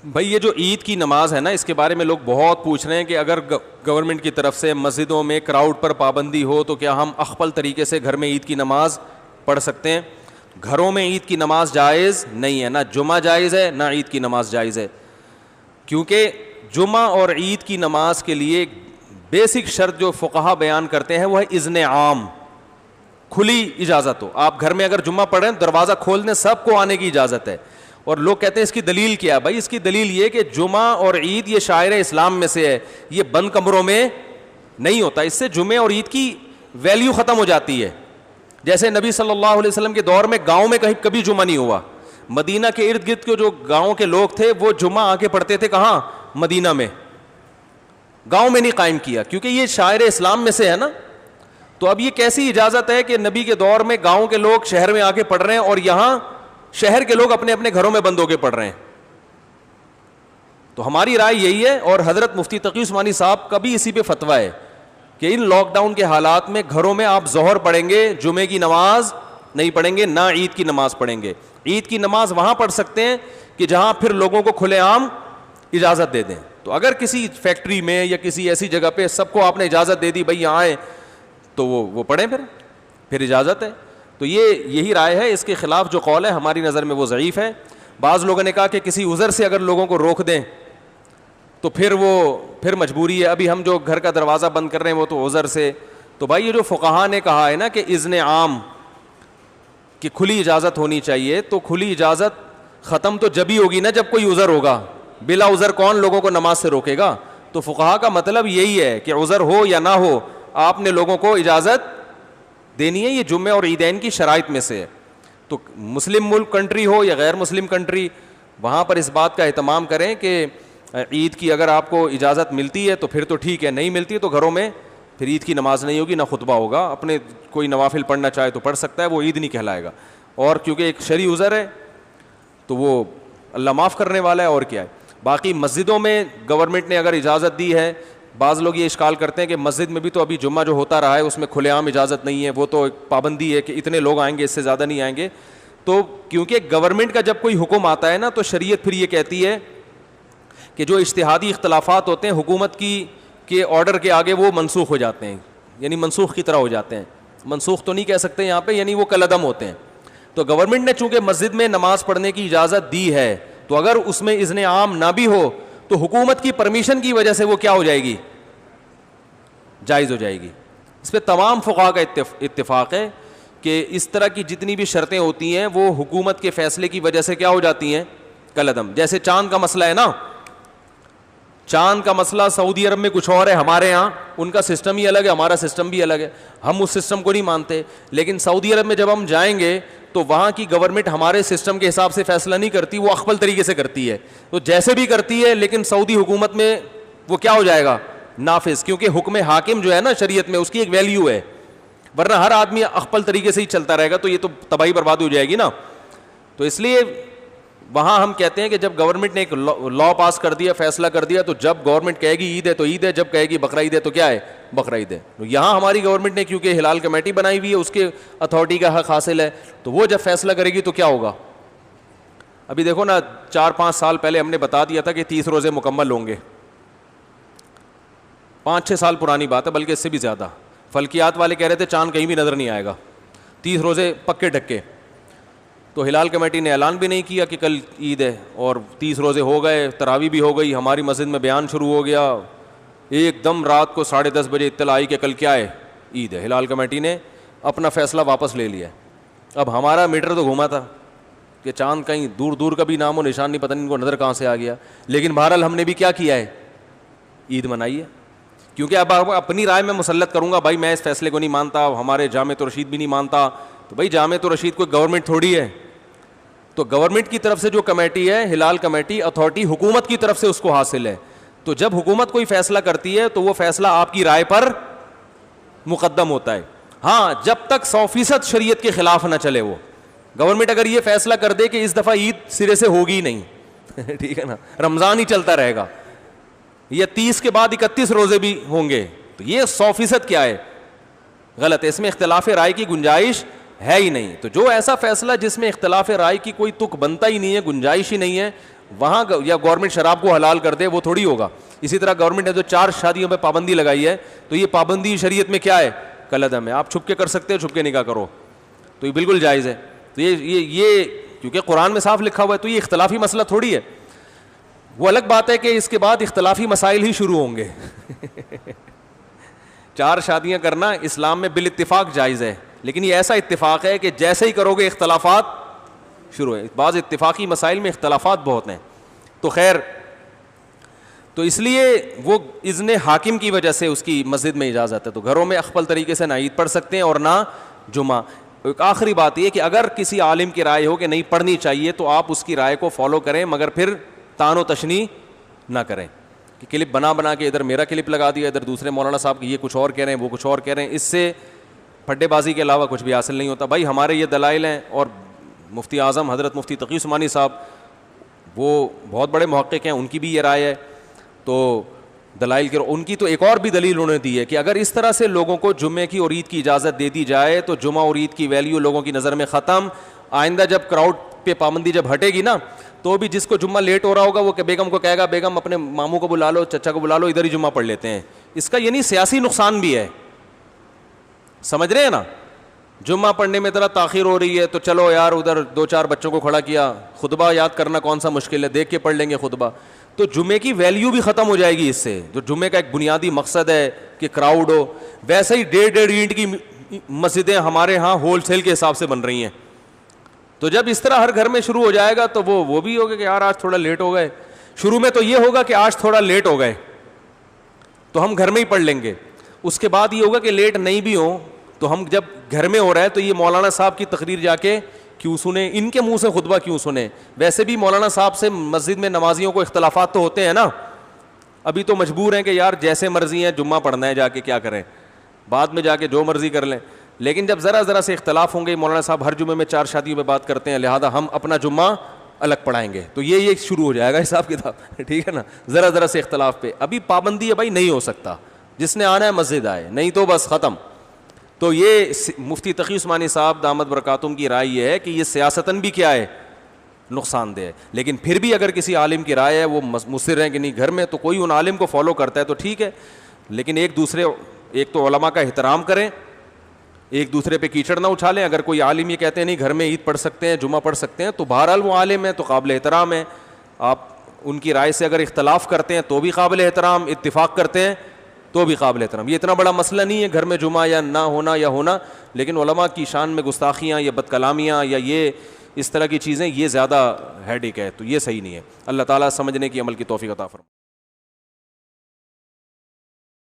بھائی یہ جو عید کی نماز ہے نا، اس کے بارے میں لوگ بہت پوچھ رہے ہیں کہ اگر گورنمنٹ کی طرف سے مسجدوں میں کراؤڈ پر پابندی ہو تو کیا ہم اخپل طریقے سے گھر میں عید کی نماز پڑھ سکتے ہیں؟ گھروں میں عید کی نماز جائز نہیں ہے، نہ جمعہ جائز ہے نہ عید کی نماز جائز ہے، کیونکہ جمعہ اور عید کی نماز کے لیے بیسک شرط جو فقہا بیان کرتے ہیں وہ ہے اذن عام، کھلی اجازت ہو. آپ گھر میں اگر جمعہ پڑھیں دروازہ کھول دیں، سب کو آنے کی اجازت ہے. اور لوگ کہتے ہیں اس کی دلیل کیا ہے؟ بھائی اس کی دلیل یہ کہ جمعہ اور عید یہ شاعر اسلام میں سے ہے، یہ بند کمروں میں نہیں ہوتا. اس سے جمعے اور عید کی ویلیو ختم ہو جاتی ہے. جیسے نبی صلی اللہ علیہ وسلم کے دور میں گاؤں میں کہیں کبھی جمعہ نہیں ہوا. مدینہ کے ارد گرد کے جو گاؤں کے لوگ تھے وہ جمعہ آ کے پڑھتے تھے کہاں؟ مدینہ میں. گاؤں میں نہیں قائم کیا کیونکہ یہ شاعر اسلام میں سے ہے نا. تو اب یہ کیسی اجازت ہے کہ نبی کے دور میں گاؤں کے لوگ شہر میں آ کے پڑھ رہے ہیں اور یہاں شہر کے لوگ اپنے اپنے گھروں میں بند ہو کے پڑھ رہے ہیں؟ تو ہماری رائے یہی ہے، اور حضرت مفتی تقی عثمانی صاحب کا بھی اسی پہ فتویٰ ہے کہ ان لاک ڈاؤن کے حالات میں گھروں میں آپ ظہر پڑھیں گے، جمعے کی نماز نہیں پڑھیں گے، نہ عید کی نماز پڑھیں گے. عید کی نماز وہاں پڑھ سکتے ہیں کہ جہاں پھر لوگوں کو کھلے عام اجازت دے دیں. تو اگر کسی فیکٹری میں یا کسی ایسی جگہ پہ سب کو آپ نے اجازت دے دی بھائی یہاں آئے، تو وہ پڑھیں، پھر اجازت ہے. تو یہی رائے ہے. اس کے خلاف جو قول ہے ہماری نظر میں وہ ضعیف ہے. بعض لوگوں نے کہا کہ کسی عذر سے اگر لوگوں کو روک دیں تو پھر مجبوری ہے. ابھی ہم جو گھر کا دروازہ بند کر رہے ہیں وہ تو عذر سے. تو بھائی یہ جو فقہا نے کہا ہے نا کہ اذن عام کہ کھلی اجازت ہونی چاہیے، تو کھلی اجازت ختم تو جب ہی ہوگی نا جب کوئی عذر ہوگا. بلا عذر کون لوگوں کو نماز سے روکے گا؟ تو فقہا کا مطلب یہی ہے کہ عذر ہو یا نہ ہو آپ نے لوگوں کو اجازت دینی ہے. یہ جمعے اور عیدین کی شرائط میں سے ہے. تو مسلم ملک کنٹری ہو یا غیر مسلم کنٹری، وہاں پر اس بات کا اہتمام کریں کہ عید کی اگر آپ کو اجازت ملتی ہے تو پھر تو ٹھیک ہے، نہیں ملتی ہے تو گھروں میں پھر عید کی نماز نہیں ہوگی، نہ خطبہ ہوگا. اپنے کوئی نوافل پڑھنا چاہے تو پڑھ سکتا ہے، وہ عید نہیں کہلائے گا. اور کیونکہ ایک شرعی عذر ہے تو وہ اللہ معاف کرنے والا ہے، اور کیا ہے. باقی مسجدوں میں گورنمنٹ نے اگر اجازت دی ہے، بعض لوگ یہ اشکال کرتے ہیں کہ مسجد میں بھی تو ابھی جمعہ جو ہوتا رہا ہے اس میں کھلے عام اجازت نہیں ہے، وہ تو ایک پابندی ہے کہ اتنے لوگ آئیں گے، اس سے زیادہ نہیں آئیں گے. تو کیونکہ گورنمنٹ کا جب کوئی حکم آتا ہے نا تو شریعت پھر یہ کہتی ہے کہ جو اجتہادی اختلافات ہوتے ہیں حکومت کے آرڈر کے آگے وہ منسوخ ہو جاتے ہیں، یعنی منسوخ کی طرح ہو جاتے ہیں. منسوخ تو نہیں کہہ سکتے یہاں پہ، یعنی وہ کالعدم ہوتے ہیں. تو گورنمنٹ نے چونکہ مسجد میں نماز پڑھنے کی اجازت دی ہے، تو اگر اس میں اذن عام نہ بھی ہو تو حکومت کی پرمیشن کی وجہ سے وہ کیا ہو جائے گی؟ جائز ہو جائے گی. اس پہ تمام فقہا کا اتفاق ہے کہ اس طرح کی جتنی بھی شرطیں ہوتی ہیں وہ حکومت کے فیصلے کی وجہ سے کیا ہو جاتی ہیں؟ کالعدم. جیسے چاند کا مسئلہ ہے نا، چاند کا مسئلہ سعودی عرب میں کچھ اور ہے، ہمارے ہاں ان کا سسٹم ہی الگ ہے، ہمارا سسٹم بھی الگ ہے. ہم اس سسٹم کو نہیں مانتے، لیکن سعودی عرب میں جب ہم جائیں گے تو وہاں کی گورنمنٹ ہمارے سسٹم کے حساب سے فیصلہ نہیں کرتی، وہ اخپل طریقے سے کرتی ہے. تو جیسے بھی کرتی ہے لیکن سعودی حکومت میں وہ کیا ہو جائے گا؟ نافذ. کیونکہ حکم حاکم جو ہے نا شریعت میں اس کی ایک ویلیو ہے، ورنہ ہر آدمی اخپل طریقے سے ہی چلتا رہے گا تو یہ تو تباہی برباد ہو جائے گی نا. تو اس لیے وہاں ہم کہتے ہیں کہ جب گورنمنٹ نے ایک لا پاس کر دیا، فیصلہ کر دیا، تو جب گورنمنٹ کہے گی عید ہے تو عید ہے، جب کہے گی بقرہ عید ہے تو کیا ہے؟ بقرہ عید ہے. یہاں ہماری گورنمنٹ نے کیونکہ ہلال کمیٹی بنائی ہوئی ہے، اس کے اتھارٹی کا حق حاصل ہے، تو وہ جب فیصلہ کرے گی تو کیا ہوگا؟ ابھی دیکھو نا 4-5 سال پہلے ہم نے بتا دیا تھا کہ 30 روزے مکمل ہوں گے. 5-6 سال پرانی بات ہے، بلکہ اس سے بھی زیادہ. فلکیات والے کہہ رہے تھے چاند کہیں بھی نظر نہیں آئے گا، 30 روزے پکے ڈھکے. تو ہلال کمیٹی نے اعلان بھی نہیں کیا کہ کل عید ہے، اور 30 روزے ہو گئے، تراویح بھی ہو گئی. ہماری مسجد میں بیان شروع ہو گیا، ایک دم رات کو 10:30 بجے اطلاع آئی کہ کل کیا ہے؟ عید ہے. ہلال کمیٹی نے اپنا فیصلہ واپس لے لیا. اب ہمارا میٹر تو گھوما تھا کہ چاند کہیں دور دور کا بھی نام و نشان نہیں، پتہ نہیں ان کو نظر کہاں سے آ گیا. لیکن بہرحال ہم نے بھی کیا کیا ہے؟ عید منائی ہے. کیونکہ اب اپنی رائے میں مسلط کروں گا، بھائی میں اس فیصلے کو نہیں مانتا، ہمارے جامعۃ الرشید بھی نہیں مانتا، تو بھائی جامعۃ الرشید کوئی گورنمنٹ تھوڑی ہے. تو گورنمنٹ کی طرف سے جو کمیٹی ہے، ہلال کمیٹی اتھارٹی، حکومت کی طرف سے اس کو حاصل ہے. تو جب حکومت کوئی فیصلہ کرتی ہے تو وہ فیصلہ آپ کی رائے پر مقدم ہوتا ہے. ہاں جب تک 100% شریعت کے خلاف نہ چلے. وہ گورنمنٹ اگر یہ فیصلہ کر دے کہ اس دفعہ عید سرے سے ہوگی نہیں ٹھیک ہے نا، رمضان ہی چلتا رہے گا، یا 30 کے بعد 31 روزے بھی ہوں گے، تو یہ 100% کیا ہے؟ غلط ہے. اس میں اختلاف رائے کی گنجائش ہے ہی نہیں. تو جو ایسا فیصلہ جس میں اختلاف رائے کی کوئی تک بنتا ہی نہیں ہے، گنجائش ہی نہیں ہے، وہاں یا گورنمنٹ شراب کو حلال کر دے وہ تھوڑی ہوگا. اسی طرح گورنمنٹ نے جو 4 شادیوں پہ پابندی لگائی ہے تو یہ پابندی شریعت میں کیا ہے؟ کالعدم ہے. آپ چھپ کے کر سکتے ہو, چھپ کے نکاح کرو تو یہ بالکل جائز ہے. تو یہ کیونکہ قرآن میں صاف لکھا ہوا ہے, تو یہ اختلافی مسئلہ تھوڑی ہے. وہ الگ بات ہے کہ اس کے بعد اختلافی مسائل ہی شروع ہوں گے. 4 شادیاں کرنا اسلام میں بالاتفاق جائز ہے, لیکن یہ ایسا اتفاق ہے کہ جیسے ہی کرو گے اختلافات شروع ہے. بعض اتفاقی مسائل میں اختلافات بہت ہیں. تو خیر, تو اس لیے وہ اذن حاکم کی وجہ سے اس کی مسجد میں اجازت ہے. تو گھروں میں اخفل طریقے سے نہ عید پڑھ سکتے ہیں اور نہ جمعہ. ایک آخری بات یہ کہ اگر کسی عالم کی رائے ہو کہ نہیں پڑھنی چاہیے تو آپ اس کی رائے کو فالو کریں, مگر پھر تان و تشنیع نہ کریں کہ کلپ بنا کے ادھر میرا کلپ لگا دیا, ادھر دوسرے مولانا صاحب کی یہ کچھ اور کہہ رہے ہیں, وہ کچھ اور کہہ رہے ہیں. اس سے پھڈے بازی کے علاوہ کچھ بھی حاصل نہیں ہوتا. بھائی ہمارے یہ دلائل ہیں, اور مفتی اعظم حضرت مفتی تقی عثمانی صاحب وہ بہت بڑے محقق ہیں, ان کی بھی یہ رائے ہے. تو دلائل کے ان کی تو ایک اور بھی دلیل انہوں نے دی ہے کہ اگر اس طرح سے لوگوں کو جمعے کی اور عید کی اجازت دے دی جائے تو جمعہ اور عید کی ویلیو لوگوں کی نظر میں ختم. آئندہ جب کراؤڈ پہ پابندی جب ہٹے گی نا, تو بھی جس کو جمعہ لیٹ ہو رہا ہوگا وہ کہ بیگم کو کہے گا بیگم اپنے ماموں کو بلا لو, چچا کو بلا لو, ادھر ہی جمعہ پڑھ لیتے ہیں. اس کا یعنی سیاسی نقصان بھی ہے, سمجھ رہے ہیں نا. جمعہ پڑھنے میں ذرا تاخیر ہو رہی ہے تو چلو یار ادھر 2-4 بچوں کو کھڑا کیا, خطبہ یاد کرنا کون سا مشکل ہے, دیکھ کے پڑھ لیں گے خطبہ. تو جمعے کی ویلیو بھی ختم ہو جائے گی اس سے, جو جمعے کا ایک بنیادی مقصد ہے کہ کراؤڈ ہو. ویسے ہی 1.5 اینٹ کی مسجدیں ہمارے ہاں ہول سیل کے حساب سے بن رہی ہیں. تو جب اس طرح ہر گھر میں شروع ہو جائے گا تو وہ بھی ہوگا کہ یار آج تھوڑا لیٹ ہو گئے. شروع میں تو یہ ہوگا کہ آج تھوڑا لیٹ ہو گئے تو ہم گھر میں ہی پڑھ لیں گے. اس کے بعد یہ ہوگا کہ لیٹ نہیں بھی ہوں تو ہم جب گھر میں ہو رہا ہے تو یہ مولانا صاحب کی تقریر جا کے کیوں سنیں, ان کے منہ سے خطبہ کیوں سنیں. ویسے بھی مولانا صاحب سے مسجد میں نمازیوں کو اختلافات تو ہوتے ہیں نا, ابھی تو مجبور ہیں کہ یار جیسے مرضی ہیں جمعہ پڑھنا ہے, جا کے کیا کریں, بعد میں جا کے جو مرضی کر لیں. لیکن جب ذرا سے اختلاف ہوں گے, مولانا صاحب ہر جمعے میں 4 شادیوں پہ بات کرتے ہیں, لہذا ہم اپنا جمعہ الگ پڑھائیں گے, تو یہ شروع ہو جائے گا حساب کتاب. ٹھیک ہے نا, ذرا سے اختلاف پہ. ابھی پابندی ہے بھائی, نہیں ہو سکتا, جس نے آنا ہے مسجد آئے, نہیں تو بس ختم. تو یہ مفتی تقی عثمانی صاحب دامت برکاتہم کی رائے یہ ہے کہ یہ سیاستاً بھی کیا ہے, نقصان دہ ہے. لیکن پھر بھی اگر کسی عالم کی رائے ہے, وہ مصر ہے کہ نہیں گھر میں, تو کوئی ان عالم کو فالو کرتا ہے تو ٹھیک ہے. لیکن ایک تو علماء کا احترام کریں, ایک دوسرے پہ کیچڑ نہ اچھالیں. اگر کوئی عالم یہ کہتے ہیں نہیں گھر میں عید پڑھ سکتے ہیں, جمعہ پڑھ سکتے ہیں, تو بہرحال وہ عالم ہے تو قابل احترام ہے. آپ ان کی رائے سے اگر اختلاف کرتے ہیں تو بھی قابل احترام, اتفاق کرتے ہیں تو بھی قابل احترام. یہ اتنا بڑا مسئلہ نہیں ہے گھر میں جمعہ یا نہ ہونا یا ہونا. لیکن علماء کی شان میں گستاخیاں یا بد کلامیاں یا یہ اس طرح کی چیزیں, یہ زیادہ ہیڈیک ہے, تو یہ صحیح نہیں ہے. اللہ تعالیٰ سمجھنے کی عمل کی توفیق عطا فرمائے.